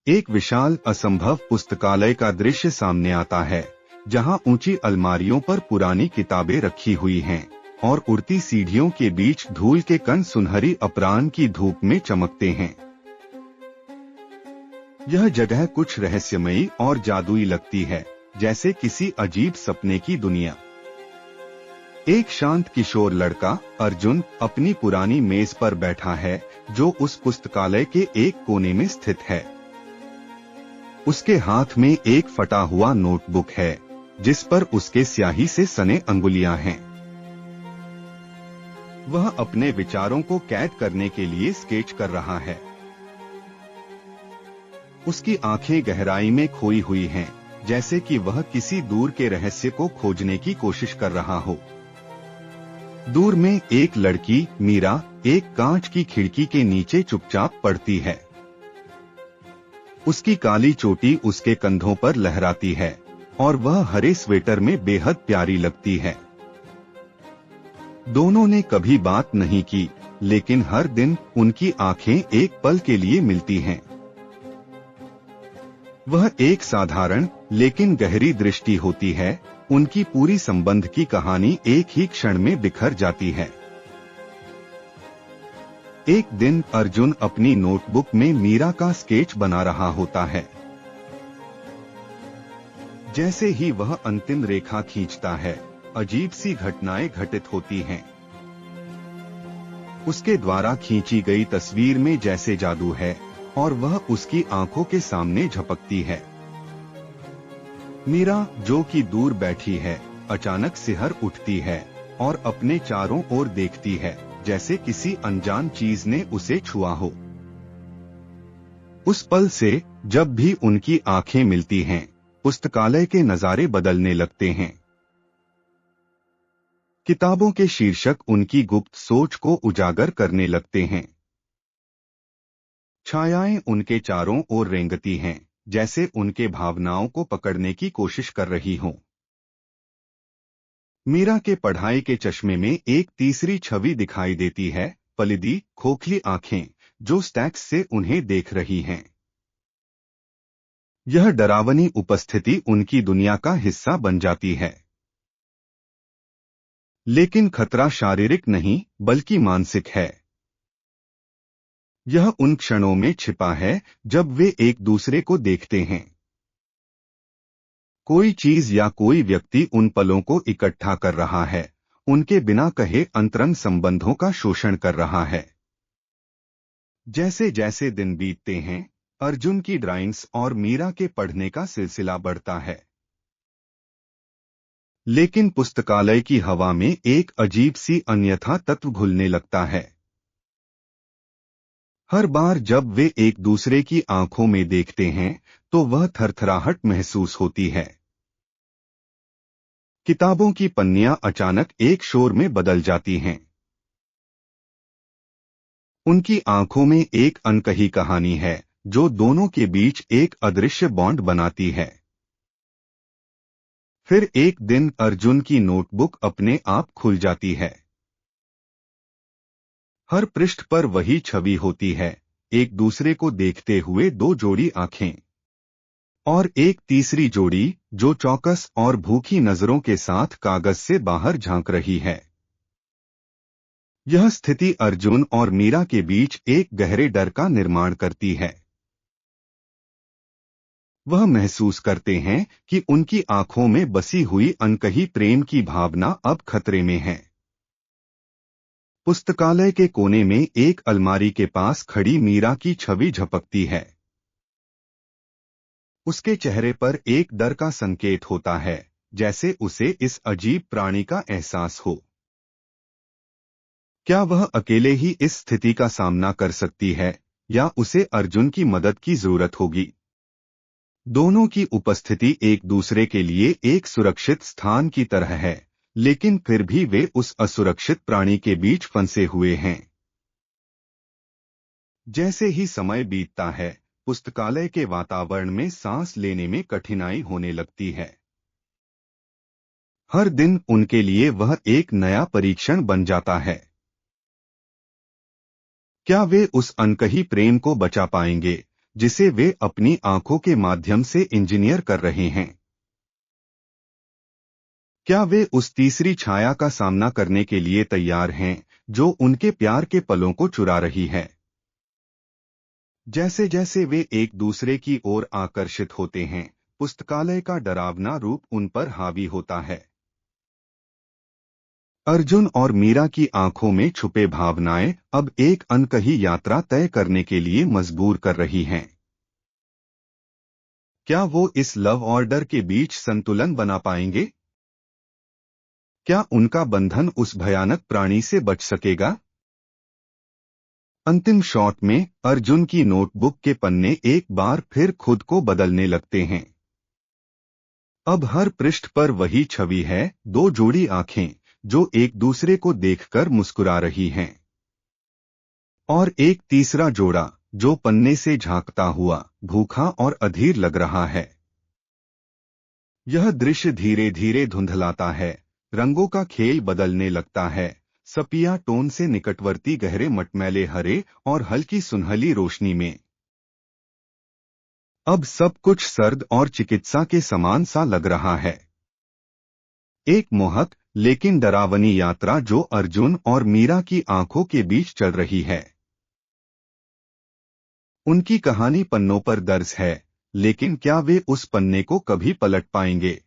एक विशाल असंभव पुस्तकालय का दृश्य सामने आता है, जहां ऊंची अलमारियों पर पुरानी किताबें रखी हुई हैं और उड़ती सीढ़ियों के बीच धूल के कण सुनहरी अपराह्न की धूप में चमकते हैं। यह जगह कुछ रहस्यमयी और जादुई लगती है, जैसे किसी अजीब सपने की दुनिया। एक शांत किशोर लड़का अर्जुन अपनी पुरानी मेज पर बैठा है, जो उस पुस्तकालय के एक कोने में स्थित है। उसके हाथ में एक फटा हुआ नोटबुक है, जिस पर उसके स्याही से सने अंगुलियां हैं। वह अपने विचारों को कैद करने के लिए स्केच कर रहा है। उसकी आंखें गहराई में खोई हुई हैं, जैसे कि वह किसी दूर के रहस्य को खोजने की कोशिश कर रहा हो। दूर में एक लड़की मीरा एक कांच की खिड़की के नीचे चुपचाप पढ़ती है। उसकी काली चोटी उसके कंधों पर लहराती है और वह हरे स्वेटर में बेहद प्यारी लगती है। दोनों ने कभी बात नहीं की, लेकिन हर दिन उनकी आंखें एक पल के लिए मिलती हैं। वह एक साधारण लेकिन गहरी दृष्टि होती है। उनकी पूरी संबंध की कहानी एक ही क्षण में बिखर जाती है। एक दिन अर्जुन अपनी नोटबुक में मीरा का स्केच बना रहा होता है। जैसे ही वह अंतिम रेखा खींचता है, अजीब सी घटनाएं घटित होती हैं। उसके द्वारा खींची गई तस्वीर में जैसे जादू है और वह उसकी आंखों के सामने झपकती है। मीरा, जो कि दूर बैठी है, अचानक सिहर उठती है और अपने चारों ओर देखती है, जैसे किसी अनजान चीज ने उसे छुआ हो। उस पल से जब भी उनकी आंखें मिलती हैं, पुस्तकालय के नजारे बदलने लगते हैं। किताबों के शीर्षक उनकी गुप्त सोच को उजागर करने लगते हैं। छायाएं उनके चारों ओर रेंगती हैं, जैसे उनके भावनाओं को पकड़ने की कोशिश कर रही हों। मीरा के पढ़ाई के चश्मे में एक तीसरी छवि दिखाई देती है, पलिदी, खोखली आंखें, जो स्टैक्स से उन्हें देख रही हैं। यह डरावनी उपस्थिति उनकी दुनिया का हिस्सा बन जाती है। लेकिन खतरा शारीरिक नहीं, बल्कि मानसिक है। यह उन क्षणों में छिपा है जब वे एक दूसरे को देखते हैं। कोई चीज या कोई व्यक्ति उन पलों को इकट्ठा कर रहा है, उनके बिना कहे अंतरंग संबंधों का शोषण कर रहा है। जैसे जैसे दिन बीतते हैं, अर्जुन की ड्राइंग्स और मीरा के पढ़ने का सिलसिला बढ़ता है। लेकिन पुस्तकालय की हवा में एक अजीब सी अन्यथा तत्व घुलने लगता है। हर बार जब वे एक दूसरे की आंखों में देखते हैं, तो वह थरथराहट महसूस होती है। किताबों की पन्नियां अचानक एक शोर में बदल जाती हैं। उनकी आंखों में एक अनकही कहानी है, जो दोनों के बीच एक अदृश्य बॉन्ड बनाती है। फिर एक दिन अर्जुन की नोटबुक अपने आप खुल जाती है। हर पृष्ठ पर वही छवि होती है, एक दूसरे को देखते हुए दो जोड़ी आंखें। और एक तीसरी जोड़ी, जो चौकस और भूखी नजरों के साथ कागज से बाहर झांक रही है। यह स्थिति अर्जुन और मीरा के बीच एक गहरे डर का निर्माण करती है। वह महसूस करते हैं कि उनकी आंखों में बसी हुई अनकही प्रेम की भावना अब खतरे में है। पुस्तकालय के कोने में एक अलमारी के पास खड़ी मीरा की छवि झपकती है। उसके चेहरे पर एक डर का संकेत होता है, जैसे उसे इस अजीब प्राणी का एहसास हो। क्या वह अकेले ही इस स्थिति का सामना कर सकती है, या उसे अर्जुन की मदद की जरूरत होगी? दोनों की उपस्थिति एक दूसरे के लिए एक सुरक्षित स्थान की तरह है, लेकिन फिर भी वे उस असुरक्षित प्राणी के बीच फंसे हुए हैं। जैसे ही समय बीतता है, पुस्तकालय के वातावरण में सांस लेने में कठिनाई होने लगती है। हर दिन उनके लिए वह एक नया परीक्षण बन जाता है। क्या वे उस अनकही प्रेम को बचा पाएंगे, जिसे वे अपनी आंखों के माध्यम से इंजीनियर कर रहे हैं। क्या वे उस तीसरी छाया का सामना करने के लिए तैयार हैं जो उनके प्यार के पलों को चुरा रही है? जैसे जैसे वे एक दूसरे की ओर आकर्षित होते हैं, पुस्तकालय का डरावना रूप उन पर हावी होता है। अर्जुन और मीरा की आंखों में छुपे भावनाएं अब एक अनकही यात्रा तय करने के लिए मजबूर कर रही हैं। क्या वो इस लव ऑर्डर के बीच संतुलन बना पाएंगे? क्या उनका बंधन उस भयानक प्राणी से बच सकेगा? अंतिम शॉट में अर्जुन की नोटबुक के पन्ने एक बार फिर खुद को बदलने लगते हैं। अब हर पृष्ठ पर वही छवि है, दो जोड़ी आंखें जो एक दूसरे को देखकर मुस्कुरा रही हैं, और एक तीसरा जोड़ा जो पन्ने से झांकता हुआ भूखा और अधीर लग रहा है। यह दृश्य धीरे धीरे धुंधलाता है, रंगों का खेल बदलने लगता है, सपिया टोन से निकटवर्ती गहरे मटमैले हरे और हल्की सुनहली रोशनी में। अब सब कुछ सर्द और चिकित्सा के समान सा लग रहा है। एक मोहक लेकिन डरावनी यात्रा जो अर्जुन और मीरा की आंखों के बीच चल रही है। उनकी कहानी पन्नों पर दर्ज है, लेकिन क्या वे उस पन्ने को कभी पलट पाएंगे?